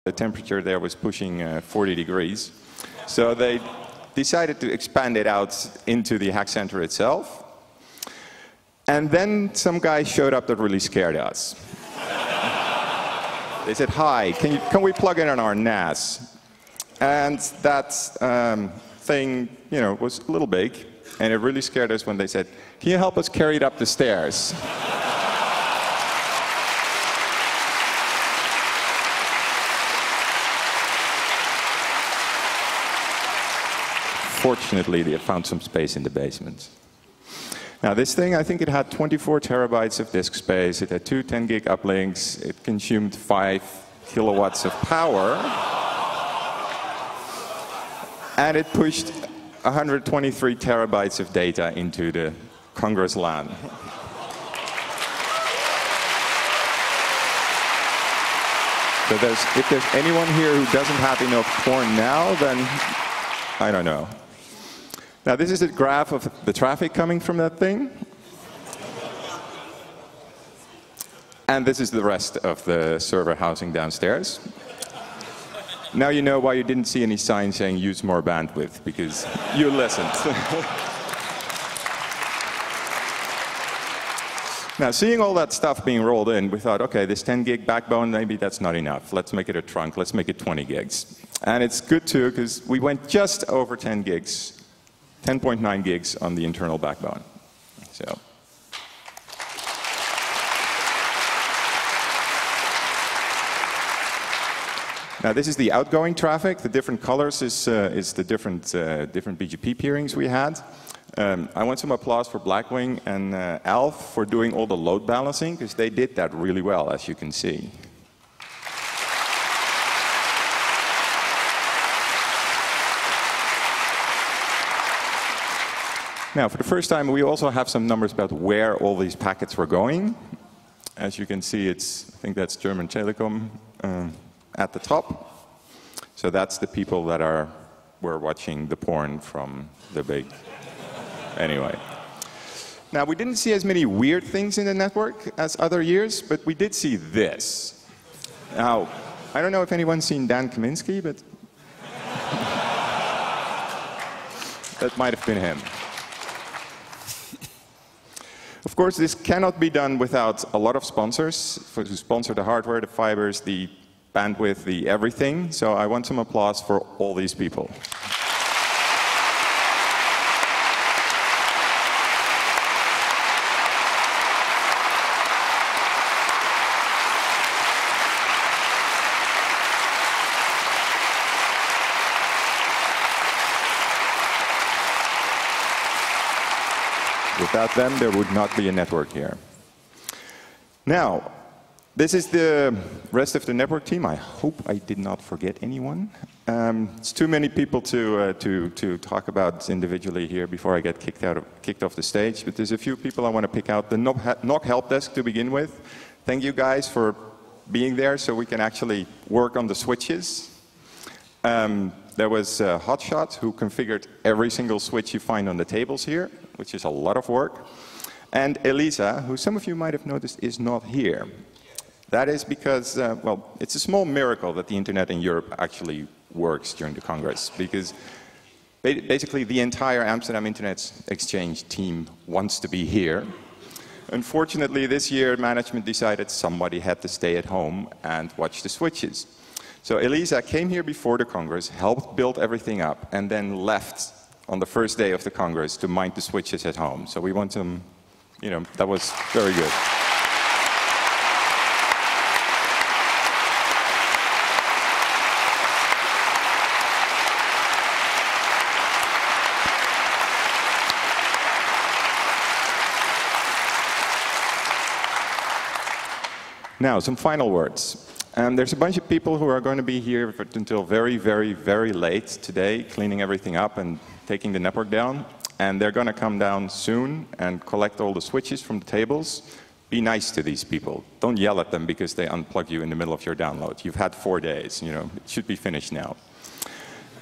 The temperature there was pushing 40 degrees. So they decided to expand it out into the hack center itself. And then some guy showed up that really scared us. They said, "Hi, can we plug in on our NAS?" And that thing, was a little big, and it really scared us when they said, "Can you help us carry it up the stairs?" Fortunately, they found some space in the basement. Now, this thing, I think it had 24 terabytes of disk space. It had two 10-gig uplinks. It consumed 5 kilowatts of power. And it pushed 123 terabytes of data into the Congress LAN. So if there's anyone here who doesn't have enough porn now, then I don't know. Now, this is a graph of the traffic coming from that thing. And this is the rest of the server housing downstairs. Now you know why you didn't see any signs saying use more bandwidth, because you listened. Now, seeing all that stuff being rolled in, we thought, okay, this 10-gig backbone, maybe that's not enough. Let's make it a trunk. Let's make it 20 gigs. And it's good, too, because we went just over 10 gigs. 10.9 gigs on the internal backbone. So. Now this is the outgoing traffic. The different colors is the different BGP peerings we had. I want some applause for Blackwing and Alf for doing all the load balancing, because they did that really well, as you can see. Now, for the first time, we also have some numbers about where all these packets were going. As you can see, I think that's German Telekom at the top. So that's the people that were watching the porn from the big. Anyway. Now, we didn't see as many weird things in the network as other years, but we did see this. Now, I don't know if anyone's seen Dan Kaminsky, but that might have been him. Of course, this cannot be done without a lot of sponsors who sponsor the hardware, the fibers, the bandwidth, the everything. So I want some applause for all these people. Without them, there would not be a network here. Now, this is the rest of the network team. I hope I did not forget anyone. It's too many people to talk about individually here before I get kicked off the stage. But there's a few people I want to pick out. The NOC help desk to begin with. Thank you guys for being there so we can actually work on the switches. There was Hotshot, who configured every single switch you find on the tables here, which is a lot of work. And Elisa, who some of you might have noticed is not here. That is because, well, it's a small miracle that the internet in Europe actually works during the Congress, because basically the entire Amsterdam Internet Exchange team wants to be here. Unfortunately, this year management decided somebody had to stay at home and watch the switches. So Elisa came here before the Congress, helped build everything up, and then left on the first day of the Congress to mind the switches at home. So we want some, that was very good. Now, some final words. There's a bunch of people who are going to be here until very, very, very late today, cleaning everything up and taking the network down. And they're going to come down soon and collect all the switches from the tables. Be nice to these people. Don't yell at them because they unplug you in the middle of your download. You've had 4 days. It should be finished now.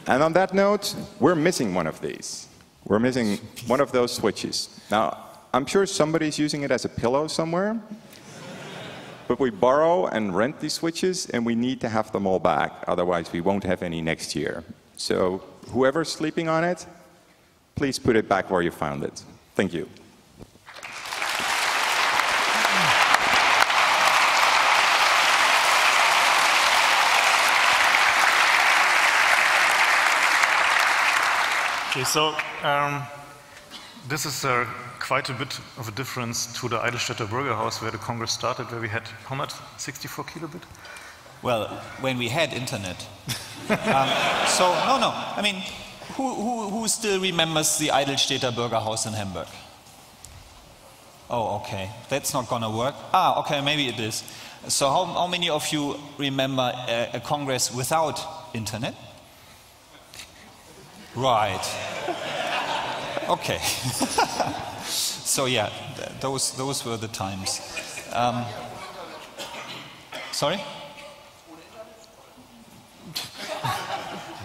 And on that note, we're missing one of these. We're missing one of those switches. Now, I'm sure somebody's using it as a pillow somewhere. but we borrow and rent these switches, and we need to have them all back. Otherwise, we won't have any next year. So whoever's sleeping on it, please put it back where you found it. Thank you. Okay, so this is quite a bit of a difference to the Eidelstädter Bürgerhaus where the Congress started, where we had, how much, 64 kilobit? Well, when we had internet. So, no, I mean, who still remembers the Eidelstädter Bürgerhaus in Hamburg? Oh, okay, that's not gonna work. Ah, okay, maybe it is. So how many of you remember a Congress without internet? Right. Okay. So yeah, those were the times. Sorry?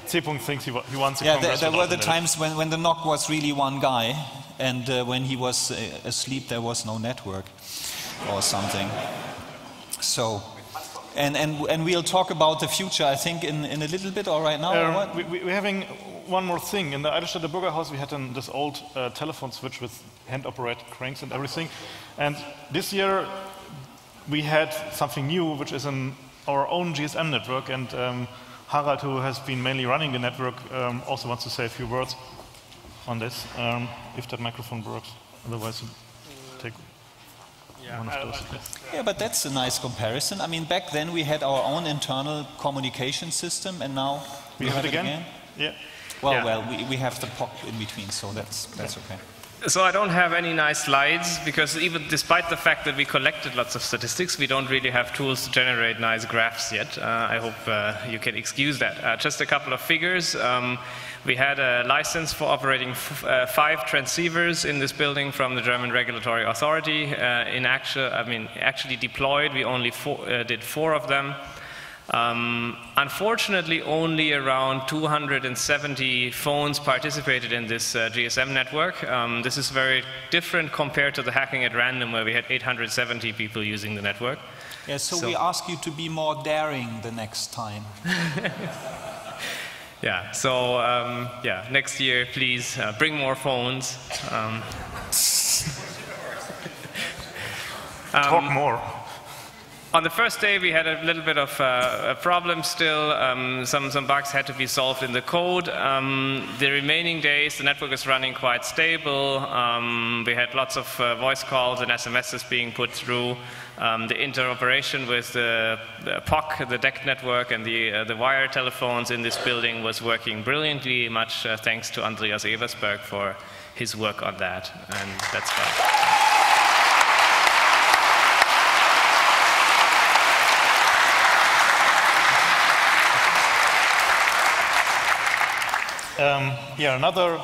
C. thinks he wants a yeah, Congress. There were the times when the NOC was really one guy, and when he was asleep, there was no network or something. So. And we'll talk about the future, I think, in a little bit, or right now? Or what? We're having one more thing. In the Eidelstädter Bürgerhaus, we had this old telephone switch with hand-operated cranks and everything. And this year, we had something new, which is in our own GSM network. And Harald, who has been mainly running the network, also wants to say a few words on this, if that microphone works. Otherwise, take... Yeah, but that's a nice comparison. I mean, back then we had our own internal communication system, and now we have it again. Yeah. Well, we have the POC in between, so that's okay. So I don't have any nice slides, because even despite the fact that we collected lots of statistics, we don't really have tools to generate nice graphs yet. I hope you can excuse that. Just a couple of figures. We had a license for operating 5 transceivers in this building from the German regulatory authority. Actually deployed, we only did 4 of them. Unfortunately, only around 270 phones participated in this GSM network. This is very different compared to the hacking at random, where we had 870 people using the network. Yeah, so we ask you to be more daring the next time. Yeah, so next year, please bring more phones. Talk more. On the first day, we had a little bit of a problem still. Some bugs had to be solved in the code. The remaining days, the network is running quite stable. We had lots of voice calls and SMSs being put through. The interoperation with the POC, the DECT network, and the wire telephones in this building was working brilliantly. Much thanks to Andreas Eversberg for his work on that. And that's fine. Another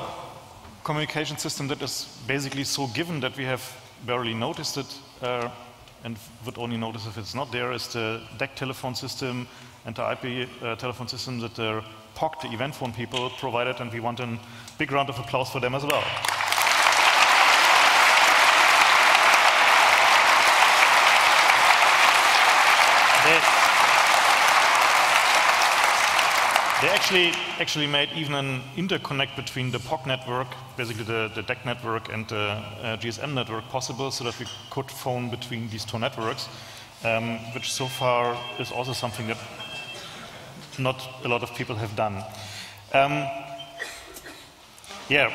communication system that is basically so given that we have barely noticed it and would only notice if it's not there is the DECT telephone system and the IP telephone system that the POC, the event phone people, provided, and we want a big round of applause for them as well. They actually made even an interconnect between the POC network, basically the DECT network, and the GSM network possible, so that we could phone between these 2 networks, which so far is also something that not a lot of people have done. The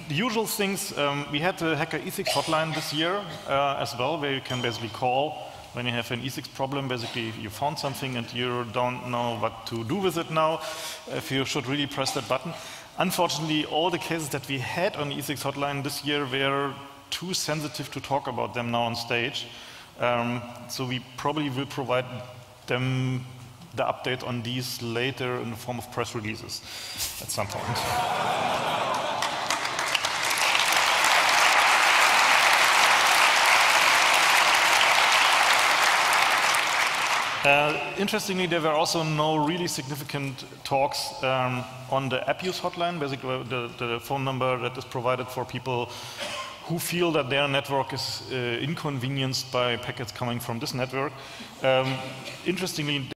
usual things, we had the Hacker ethics hotline this year as well, where you can basically call when you have an ethics problem. Basically, you found something and you don't know what to do with it now, if you should really press that button. Unfortunately, all the cases that we had on the ethics hotline this year were too sensitive to talk about them now on stage. So we probably will provide them the update on these later in the form of press releases at some point. Interestingly, there were also no really significant talks on the app use hotline, basically the phone number that is provided for people who feel that their network is inconvenienced by packets coming from this network. Interestingly,